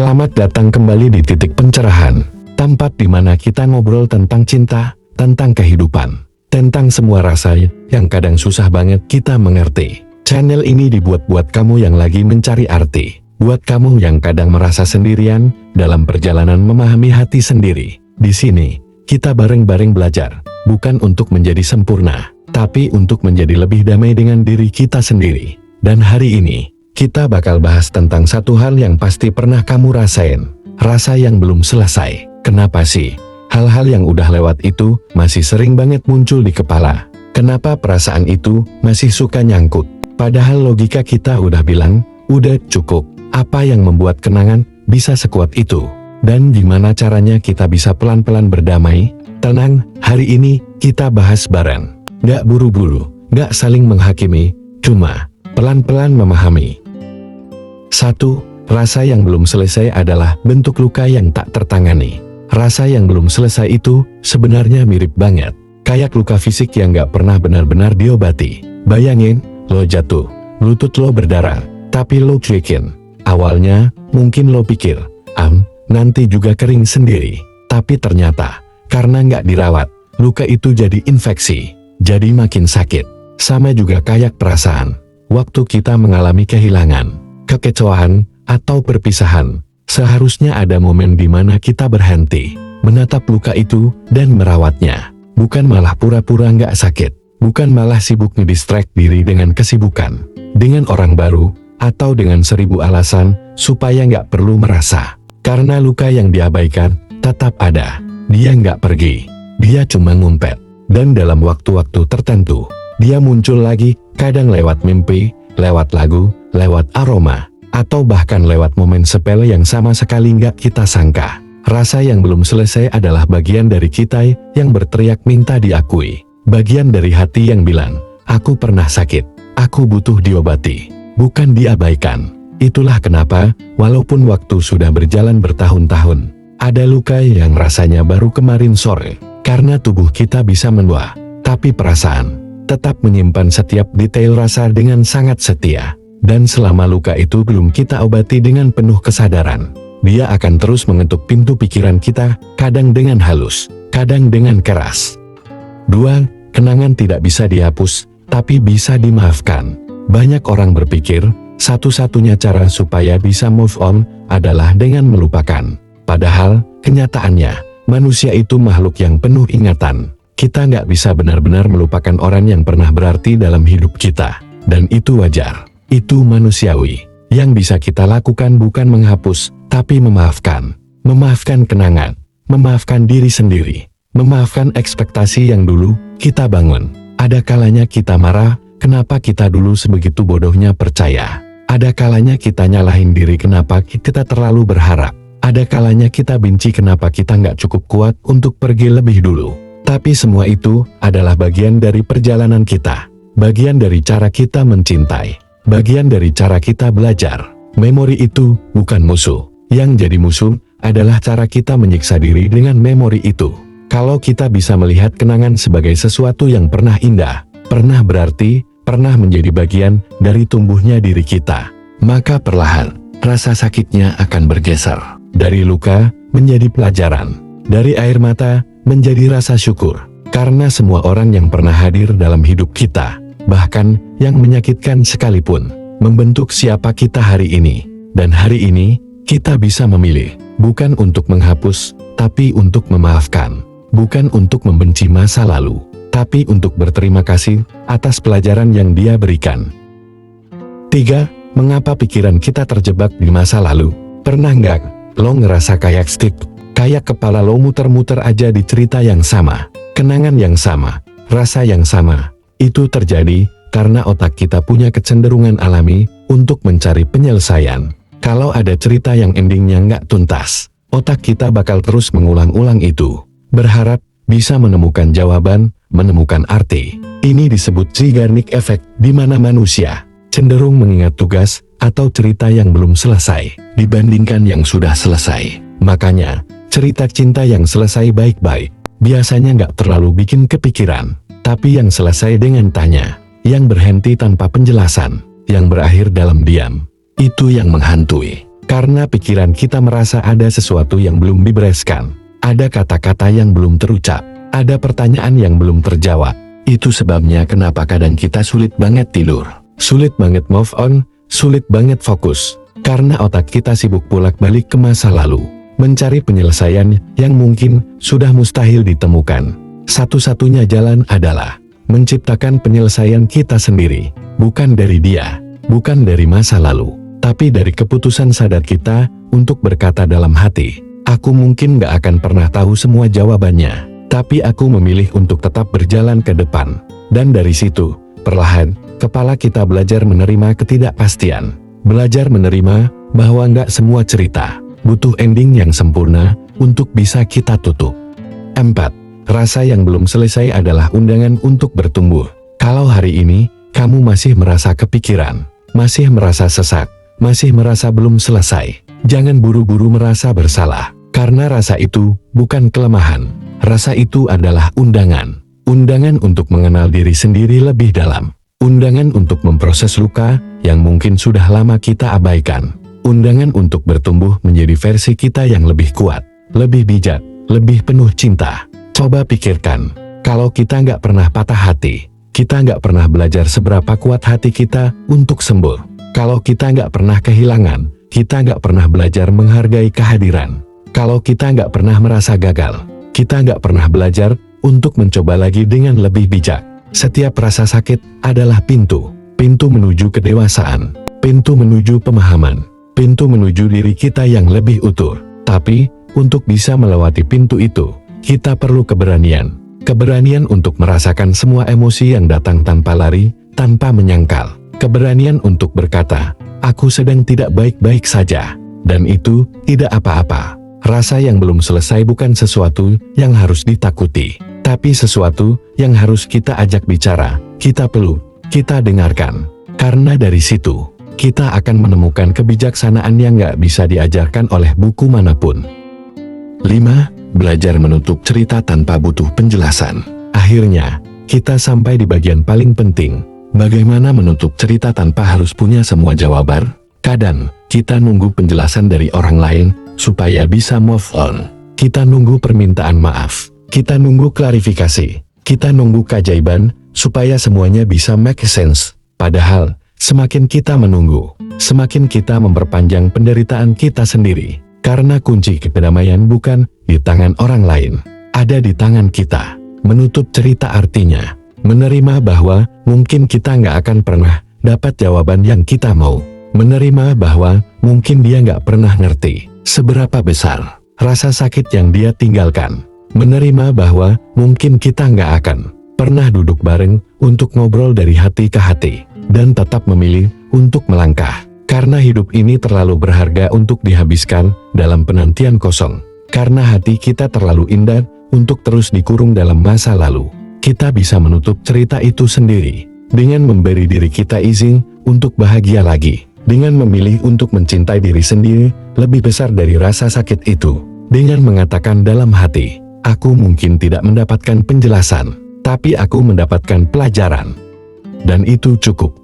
Selamat datang kembali di Titik Pencerahan, tempat di mana kita ngobrol tentang cinta, tentang kehidupan, tentang semua rasa yang kadang susah banget kita mengerti. Channel ini dibuat buat kamu yang lagi mencari arti, buat kamu yang kadang merasa sendirian dalam perjalanan memahami hati sendiri. Di sini, kita bareng-bareng belajar, bukan untuk menjadi sempurna, tapi untuk menjadi lebih damai dengan diri kita sendiri. Dan hari ini, kita bakal bahas tentang satu hal yang pasti pernah kamu rasain, rasa yang belum selesai. Kenapa sih hal-hal yang udah lewat itu masih sering banget muncul di kepala? Kenapa perasaan itu masih suka nyangkut? Padahal logika kita udah bilang, udah cukup. Apa yang membuat kenangan bisa sekuat itu? Dan gimana caranya kita bisa pelan-pelan berdamai? Tenang, hari ini kita bahas bareng. Gak buru-buru, gak saling menghakimi, cuma pelan-pelan memahami. 1. Rasa yang belum selesai adalah bentuk luka yang tak tertangani. Rasa yang belum selesai itu sebenarnya mirip banget kayak luka fisik yang gak pernah benar-benar diobati. Bayangin, lo jatuh, lutut lo berdarah, tapi lo cuekin. Awalnya, mungkin lo pikir, nanti juga kering sendiri. Tapi ternyata, karena gak dirawat, luka itu jadi infeksi, jadi makin sakit. Sama juga kayak perasaan, waktu kita mengalami kehilangan, kekecewaan, atau perpisahan, seharusnya ada momen di mana kita berhenti, menatap luka itu, dan merawatnya. Bukan malah pura-pura nggak sakit, bukan malah sibuk ngedistract diri dengan kesibukan, dengan orang baru, atau dengan 1000 alasan, supaya nggak perlu merasa. Karena luka yang diabaikan, tetap ada. Dia nggak pergi, dia cuma ngumpet. Dan dalam waktu-waktu tertentu, dia muncul lagi, kadang lewat mimpi, lewat lagu, lewat aroma, atau bahkan lewat momen sepele yang sama sekali nggak kita sangka. Rasa yang belum selesai adalah bagian dari kita yang berteriak minta diakui. Bagian dari hati yang bilang, aku pernah sakit, aku butuh diobati, bukan diabaikan. Itulah kenapa, walaupun waktu sudah berjalan bertahun-tahun, ada luka yang rasanya baru kemarin sore. Karena tubuh kita bisa menua, tapi perasaan tetap menyimpan setiap detail rasa dengan sangat setia. Dan selama luka itu belum kita obati dengan penuh kesadaran, dia akan terus mengetuk pintu pikiran kita, kadang dengan halus, kadang dengan keras. 2. Kenangan tidak bisa dihapus, tapi bisa dimaafkan. Banyak orang berpikir, satu-satunya cara supaya bisa move on adalah dengan melupakan. Padahal, kenyataannya, manusia itu makhluk yang penuh ingatan. Kita nggak bisa benar-benar melupakan orang yang pernah berarti dalam hidup kita. Dan itu wajar. Itu manusiawi. Yang bisa kita lakukan bukan menghapus, tapi memaafkan. Memaafkan kenangan. Memaafkan diri sendiri. Memaafkan ekspektasi yang dulu kita bangun. Ada kalanya kita marah, kenapa kita dulu sebegitu bodohnya percaya. Ada kalanya kita nyalahin diri kenapa kita terlalu berharap. Ada kalanya kita benci kenapa kita nggak cukup kuat untuk pergi lebih dulu. Tapi semua itu adalah bagian dari perjalanan kita. Bagian dari cara kita mencintai. Bagian dari cara kita belajar. Memori itu bukan musuh. Yang jadi musuh adalah cara kita menyiksa diri dengan memori itu. Kalau kita bisa melihat kenangan sebagai sesuatu yang pernah indah, pernah berarti, pernah menjadi bagian dari tumbuhnya diri kita, maka perlahan rasa sakitnya akan bergeser. Dari luka menjadi pelajaran. Dari air mata menjadi rasa syukur. Karena semua orang yang pernah hadir dalam hidup kita, bahkan yang menyakitkan sekalipun, membentuk siapa kita hari ini. Dan hari ini, kita bisa memilih, bukan untuk menghapus, tapi untuk memaafkan. Bukan untuk membenci masa lalu, tapi untuk berterima kasih atas pelajaran yang dia berikan. 3. Mengapa pikiran kita terjebak di masa lalu? Pernah nggak lo ngerasa kayak stick? Kayak kepala lo muter-muter aja di cerita yang sama, kenangan yang sama, rasa yang sama. Itu terjadi karena otak kita punya kecenderungan alami untuk mencari penyelesaian. Kalau ada cerita yang endingnya nggak tuntas, otak kita bakal terus mengulang-ulang itu, berharap bisa menemukan jawaban, menemukan arti. Ini disebut Zeigarnik Effect, di mana manusia cenderung mengingat tugas atau cerita yang belum selesai dibandingkan yang sudah selesai. Makanya, cerita cinta yang selesai baik-baik biasanya nggak terlalu bikin kepikiran. Tapi yang selesai dengan tanya, yang berhenti tanpa penjelasan, yang berakhir dalam diam, itu yang menghantui. Karena pikiran kita merasa ada sesuatu yang belum dibereskan. Ada kata-kata yang belum terucap. Ada pertanyaan yang belum terjawab. Itu sebabnya kenapa kadang kita sulit banget tidur. Sulit banget move on, sulit banget fokus. Karena otak kita sibuk bolak-balik ke masa lalu. Mencari penyelesaian yang mungkin sudah mustahil ditemukan. Satu-satunya jalan adalah menciptakan penyelesaian kita sendiri. Bukan dari dia, bukan dari masa lalu, tapi dari keputusan sadar kita untuk berkata dalam hati, aku mungkin gak akan pernah tahu semua jawabannya, tapi aku memilih untuk tetap berjalan ke depan. Dan dari situ, perlahan, kepala kita belajar menerima ketidakpastian. Belajar menerima bahwa nggak semua cerita butuh ending yang sempurna untuk bisa kita tutup. 4. Rasa yang belum selesai adalah undangan untuk bertumbuh. Kalau hari ini, kamu masih merasa kepikiran, masih merasa sesak, masih merasa belum selesai, jangan buru-buru merasa bersalah. Karena rasa itu bukan kelemahan. Rasa itu adalah undangan. Undangan untuk mengenal diri sendiri lebih dalam. Undangan untuk memproses luka yang mungkin sudah lama kita abaikan. Undangan untuk bertumbuh menjadi versi kita yang lebih kuat, lebih bijak, lebih penuh cinta. Coba pikirkan, kalau kita nggak pernah patah hati, kita nggak pernah belajar seberapa kuat hati kita untuk sembuh. Kalau kita nggak pernah kehilangan, kita nggak pernah belajar menghargai kehadiran. Kalau kita nggak pernah merasa gagal, kita nggak pernah belajar untuk mencoba lagi dengan lebih bijak. Setiap rasa sakit adalah pintu menuju kedewasaan, pintu menuju pemahaman, pintu menuju diri kita yang lebih utuh. Tapi, untuk bisa melewati pintu itu, kita perlu keberanian. Keberanian untuk merasakan semua emosi yang datang tanpa lari, tanpa menyangkal. Keberanian untuk berkata, aku sedang tidak baik-baik saja, dan itu tidak apa-apa. Rasa yang belum selesai bukan sesuatu yang harus ditakuti, tapi sesuatu yang harus kita ajak bicara, kita peluk, kita dengarkan. Karena dari situ, kita akan menemukan kebijaksanaan yang gak bisa diajarkan oleh buku manapun. 5. Belajar menutup cerita tanpa butuh penjelasan. Akhirnya, kita sampai di bagian paling penting. Bagaimana menutup cerita tanpa harus punya semua jawaban? Kadang, kita nunggu penjelasan dari orang lain, supaya bisa move on. Kita nunggu permintaan maaf. Kita nunggu klarifikasi, kita nunggu keajaiban, supaya semuanya bisa make sense. Padahal, semakin kita menunggu, semakin kita memperpanjang penderitaan kita sendiri. Karena kunci kedamaian bukan di tangan orang lain, ada di tangan kita. Menutup cerita artinya, menerima bahwa mungkin kita nggak akan pernah dapat jawaban yang kita mau. Menerima bahwa mungkin dia nggak pernah ngerti seberapa besar rasa sakit yang dia tinggalkan. Menerima bahwa mungkin kita nggak akan pernah duduk bareng untuk ngobrol dari hati ke hati, dan tetap memilih untuk melangkah. Karena hidup ini terlalu berharga untuk dihabiskan dalam penantian kosong. Karena hati kita terlalu indah untuk terus dikurung dalam masa lalu. Kita bisa menutup cerita itu sendiri, dengan memberi diri kita izin untuk bahagia lagi. Dengan memilih untuk mencintai diri sendiri lebih besar dari rasa sakit itu. Dengan mengatakan dalam hati, aku mungkin tidak mendapatkan penjelasan, tapi aku mendapatkan pelajaran. Dan itu cukup.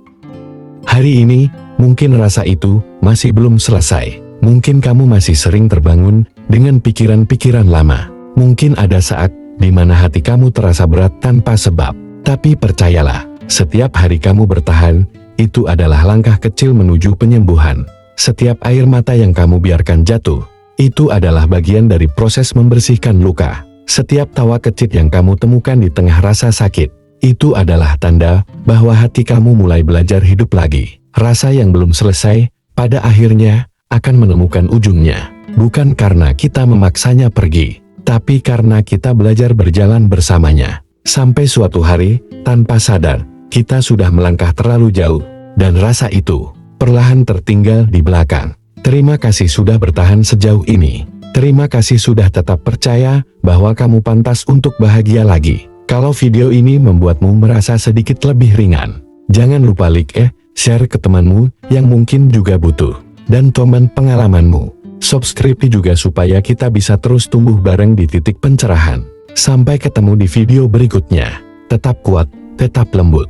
Hari ini, mungkin rasa itu masih belum selesai. Mungkin kamu masih sering terbangun dengan pikiran-pikiran lama. Mungkin ada saat di mana hati kamu terasa berat tanpa sebab. Tapi percayalah, setiap hari kamu bertahan, itu adalah langkah kecil menuju penyembuhan. Setiap air mata yang kamu biarkan jatuh, itu adalah bagian dari proses membersihkan luka. Setiap tawa kecil yang kamu temukan di tengah rasa sakit, itu adalah tanda bahwa hati kamu mulai belajar hidup lagi. Rasa yang belum selesai, pada akhirnya, akan menemukan ujungnya. Bukan karena kita memaksanya pergi, tapi karena kita belajar berjalan bersamanya. Sampai suatu hari, tanpa sadar, kita sudah melangkah terlalu jauh, dan rasa itu perlahan tertinggal di belakang. Terima kasih sudah bertahan sejauh ini. Terima kasih sudah tetap percaya bahwa kamu pantas untuk bahagia lagi. Kalau video ini membuatmu merasa sedikit lebih ringan, jangan lupa like, share ke temanmu yang mungkin juga butuh, dan komen pengalamanmu. Subscribe juga supaya kita bisa terus tumbuh bareng di titik pencerahan. Sampai ketemu di video berikutnya. Tetap kuat, tetap lembut.